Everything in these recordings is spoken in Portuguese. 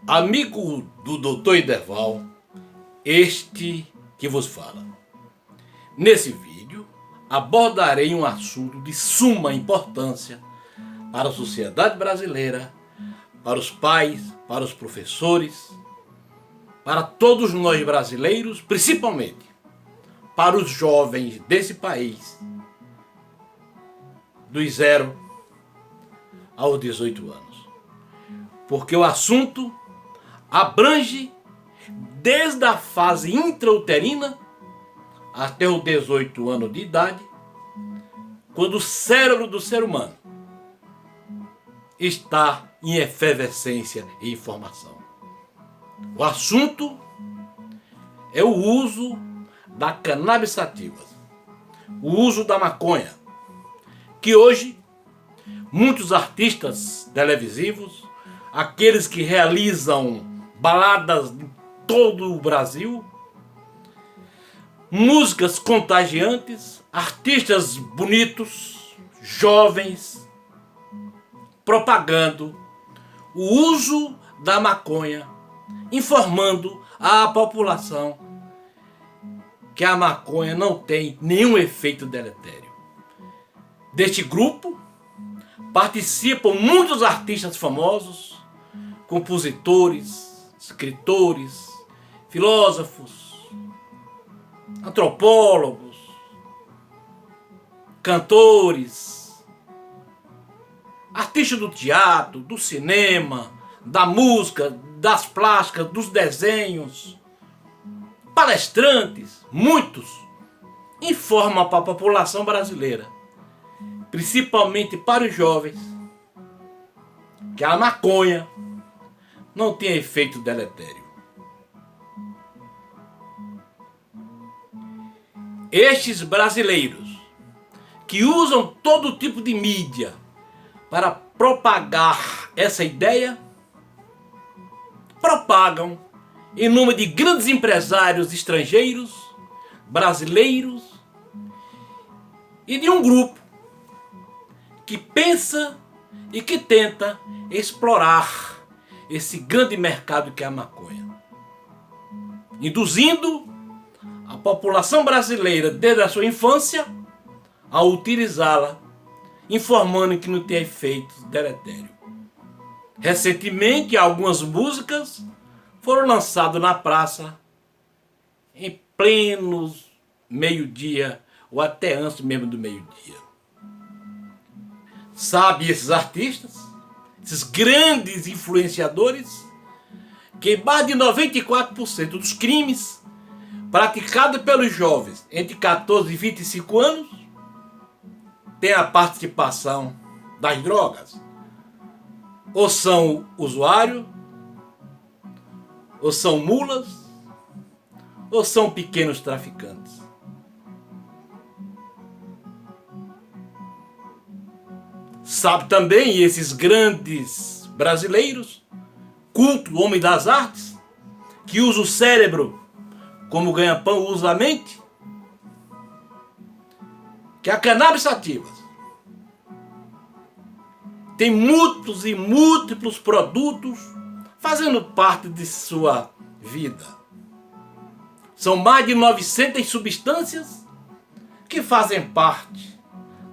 Amigo do Dr. Iderval, este que vos fala. Nesse vídeo abordarei um assunto de suma importância para a sociedade brasileira, para os pais, para os professores, para todos nós brasileiros, principalmente para os jovens desse país, dos 0 aos 18 anos. Porque o assunto abrange desde a fase intrauterina até os 18 anos de idade, quando o cérebro do ser humano está em efervescência e informação. O assunto é o uso da cannabis sativa, o uso da maconha, que hoje muitos artistas televisivos, aqueles que realizam baladas em todo o Brasil, músicas contagiantes, artistas bonitos, jovens, propagando o uso da maconha, informando à população que a maconha não tem nenhum efeito deletério. Deste grupo participam muitos artistas famosos, compositores, escritores, filósofos, antropólogos, cantores, artistas do teatro, do cinema, da música, das plásticas, dos desenhos, palestrantes, muitos, informam para a população brasileira, principalmente para os jovens, que a maconha não tem efeito deletério. Estes brasileiros que usam todo tipo de mídia para propagar essa ideia, propagam em nome de grandes empresários estrangeiros, brasileiros e de um grupo que pensa e que tenta explorar esse grande mercado que é a maconha, induzindo a população brasileira desde a sua infância a utilizá-la, informando que não tem efeito deletério. Recentemente, algumas músicas foram lançadas na praça em pleno meio-dia ou até antes mesmo do meio-dia. Sabe esses artistas, esses grandes influenciadores, que mais de 94% dos crimes praticados pelos jovens entre 14 e 25 anos tem a participação das drogas. Ou são usuários, ou são mulas, ou são pequenos traficantes. Sabe também esses grandes brasileiros, culto, homem das artes, que usa o cérebro como ganha-pão, usa a mente, que a cannabis sativa tem muitos e múltiplos produtos fazendo parte de sua vida. São mais de 900 substâncias que fazem parte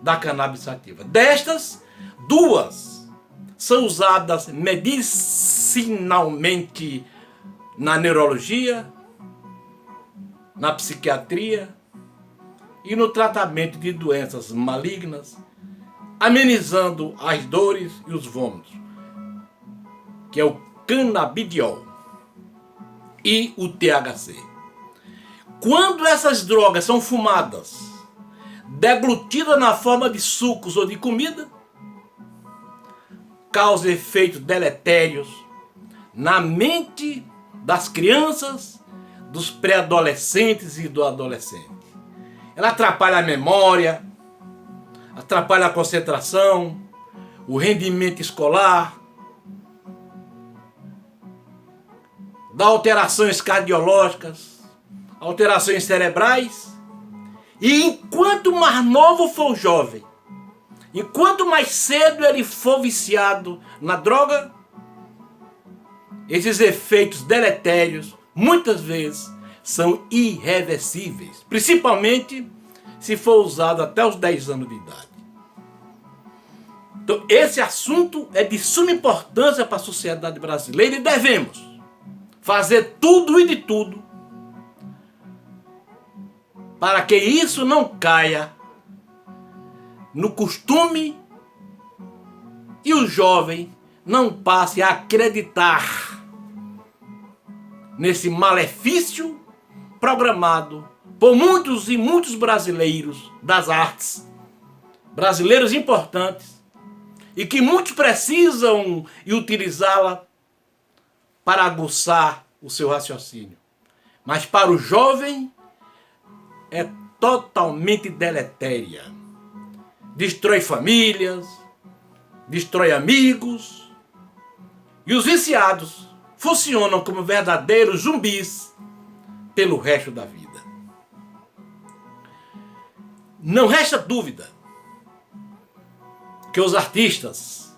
da cannabis sativa. Destas, 2 são usadas medicinalmente na neurologia, na psiquiatria e no tratamento de doenças malignas, amenizando as dores e os vômitos, que é o canabidiol e o THC. Quando essas drogas são fumadas, deglutidas na forma de sucos ou de comida, causa efeitos deletérios na mente das crianças, dos pré-adolescentes e do adolescente. Ela atrapalha a memória, atrapalha a concentração, o rendimento escolar, dá alterações cardiológicas, alterações cerebrais. E enquanto mais novo for o jovem, enquanto mais cedo ele for viciado na droga, esses efeitos deletérios, muitas vezes, são irreversíveis, principalmente se for usado até os 10 anos de idade. Então, esse assunto é de suma importância para a sociedade brasileira e devemos fazer tudo e de tudo para que isso não caia no costume e o jovem não passe a acreditar nesse malefício programado por muitos e muitos brasileiros das artes, brasileiros importantes, e que muitos precisam utilizá-la para aguçar o seu raciocínio. Mas para o jovem é totalmente deletéria. Destrói famílias, destrói amigos, e os viciados funcionam como verdadeiros zumbis pelo resto da vida. Não resta dúvida que os artistas,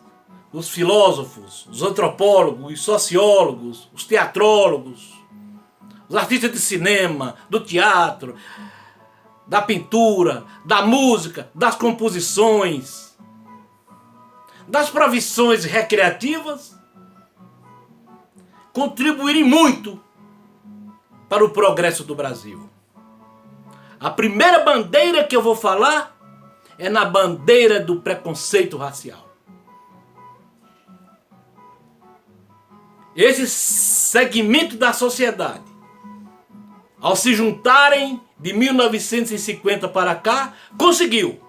os filósofos, os antropólogos, os sociólogos, os teatrólogos, os artistas de cinema, do teatro, da pintura, da música, das composições, das profissões recreativas, contribuírem muito para o progresso do Brasil. A primeira bandeira que eu vou falar é na bandeira do preconceito racial. Esse segmento da sociedade, ao se juntarem de 1950 para cá, conseguiu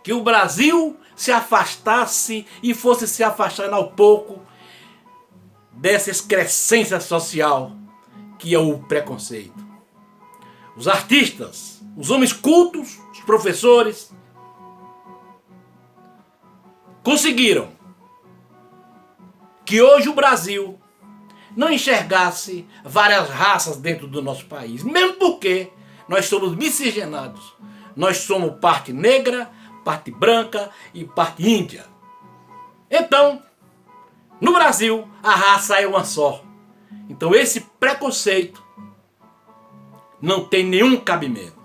que o Brasil se afastasse e fosse se afastando ao pouco dessa excrescência social que é o preconceito. Os artistas, os homens cultos, os professores, conseguiram que hoje o Brasil não enxergasse várias raças dentro do nosso país, mesmo porque nós somos miscigenados. Nós somos parte negra, parte branca e parte índia. Então, no Brasil, a raça é uma só. Então esse preconceito não tem nenhum cabimento.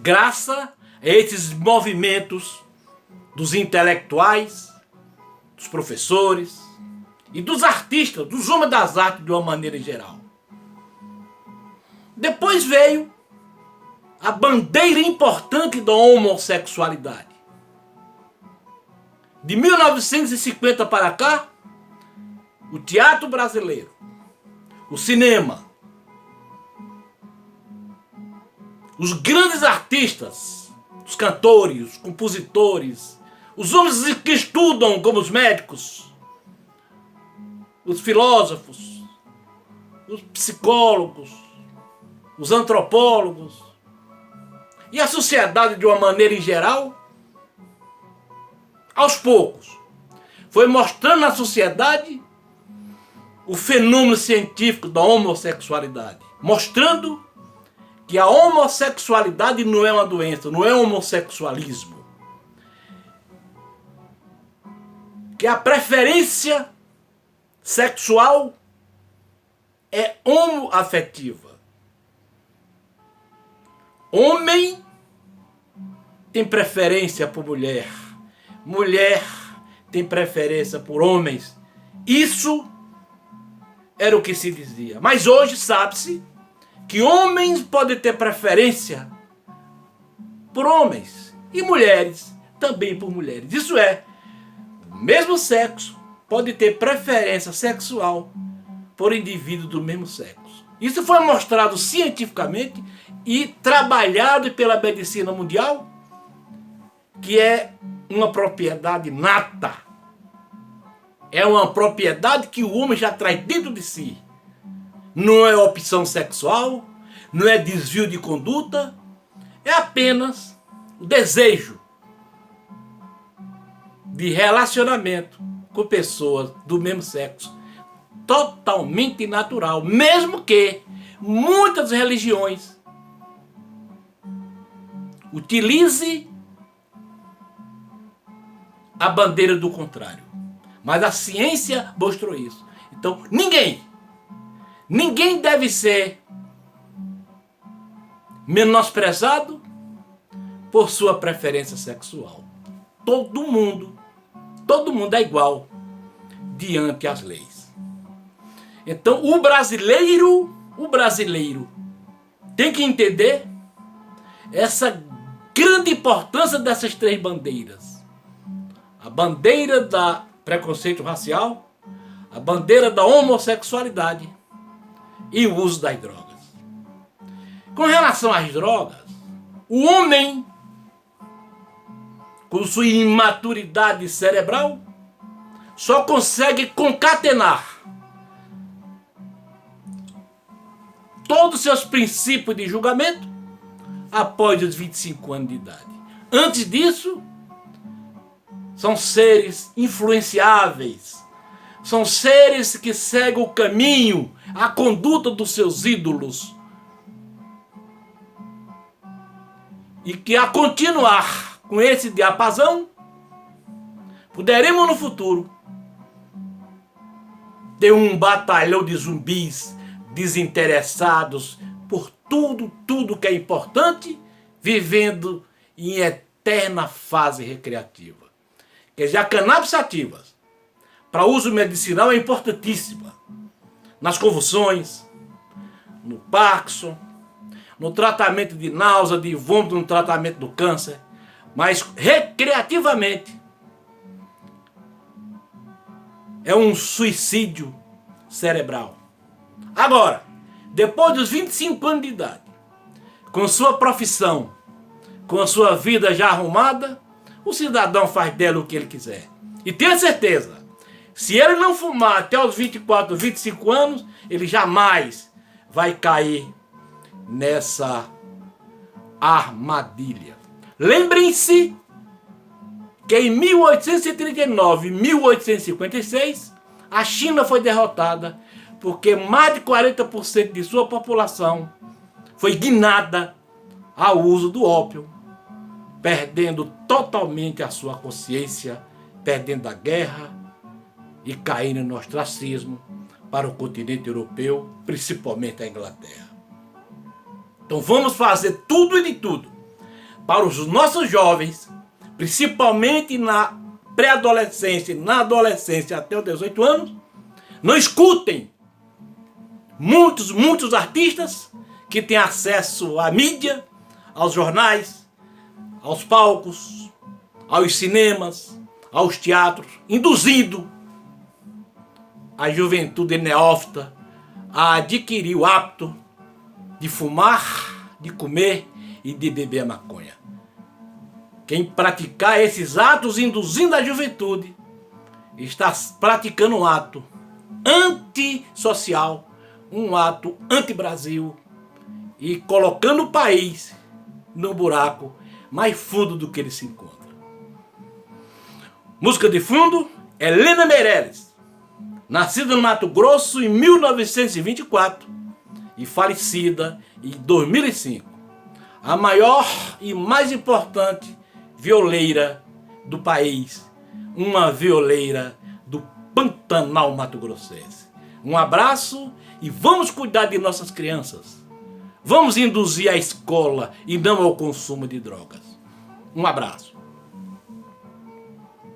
Graças a esses movimentos dos intelectuais, dos professores e dos artistas, dos homens das artes de uma maneira geral. Depois veio a bandeira importante da homossexualidade. De 1950 para cá, o teatro brasileiro, o cinema, os grandes artistas, os cantores, os compositores, os homens que estudam como os médicos, os filósofos, os psicólogos, os antropólogos e a sociedade de uma maneira em geral, aos poucos, foi mostrando na sociedade o fenômeno científico da homossexualidade, mostrando que a homossexualidade não é uma doença, não é homossexualismo. Que a preferência sexual é homoafetiva. Homem tem preferência por mulher. Mulher tem preferência por homens. Isso era o que se dizia. Mas hoje sabe-se que homens podem ter preferência por homens e mulheres também por mulheres. Isso é, o mesmo sexo pode ter preferência sexual por indivíduo do mesmo sexo. Isso foi mostrado cientificamente e trabalhado pela medicina mundial, que é uma propriedade nata. É uma propriedade que o homem já traz dentro de si. Não é opção sexual, não é desvio de conduta, é apenas o desejo de relacionamento com pessoas do mesmo sexo, totalmente natural, mesmo que muitas religiões utilize a bandeira do contrário. Mas a ciência mostrou isso. Então, ninguém deve ser menosprezado por sua preferência sexual. Todo mundo é igual diante das leis. Então, o brasileiro tem que entender essa grande importância dessas três bandeiras. A bandeira da preconceito racial, a bandeira da homossexualidade e o uso das drogas. Com relação às drogas, o homem, com sua imaturidade cerebral, só consegue concatenar todos os seus princípios de julgamento após os 25 anos de idade. Antes disso, são seres influenciáveis, são seres que seguem o caminho, a conduta dos seus ídolos. E que a continuar com esse diapasão, poderemos no futuro ter um batalhão de zumbis desinteressados por tudo que é importante, vivendo em eterna fase recreativa. Quer dizer, a cannabis sativa para uso medicinal é importantíssima. Nas convulsões, no Parkinson, no tratamento de náusea, de vômito, no tratamento do câncer, mas recreativamente é um suicídio cerebral. Agora, depois dos 25 anos de idade, com sua profissão, com a sua vida já arrumada, o cidadão faz dela o que ele quiser. E tenha certeza, se ele não fumar até os 24, 25 anos, ele jamais vai cair nessa armadilha. Lembrem-se que em 1839 e 1856 a China foi derrotada porque mais de 40% de sua população foi guinada ao uso do ópio, perdendo totalmente a sua consciência, perdendo a guerra e caindo no ostracismo para o continente europeu, principalmente a Inglaterra. Então vamos fazer tudo e de tudo para os nossos jovens, principalmente na pré-adolescência e na adolescência até os 18 anos, não escutem muitos artistas que têm acesso à mídia, aos jornais, aos palcos, aos cinemas, aos teatros, induzindo a juventude neófita a adquirir o hábito de fumar, de comer e de beber maconha. Quem praticar esses atos induzindo a juventude está praticando um ato antissocial, um ato anti-Brasil e colocando o país no buraco mais fundo do que ele se encontra. Música de fundo, Helena Meirelles, nascida no Mato Grosso em 1924 e falecida em 2005. A maior e mais importante violeira do país, uma violeira do Pantanal Mato Grossense. Um abraço e vamos cuidar de nossas crianças. Vamos induzir à escola e não ao consumo de drogas. Um abraço.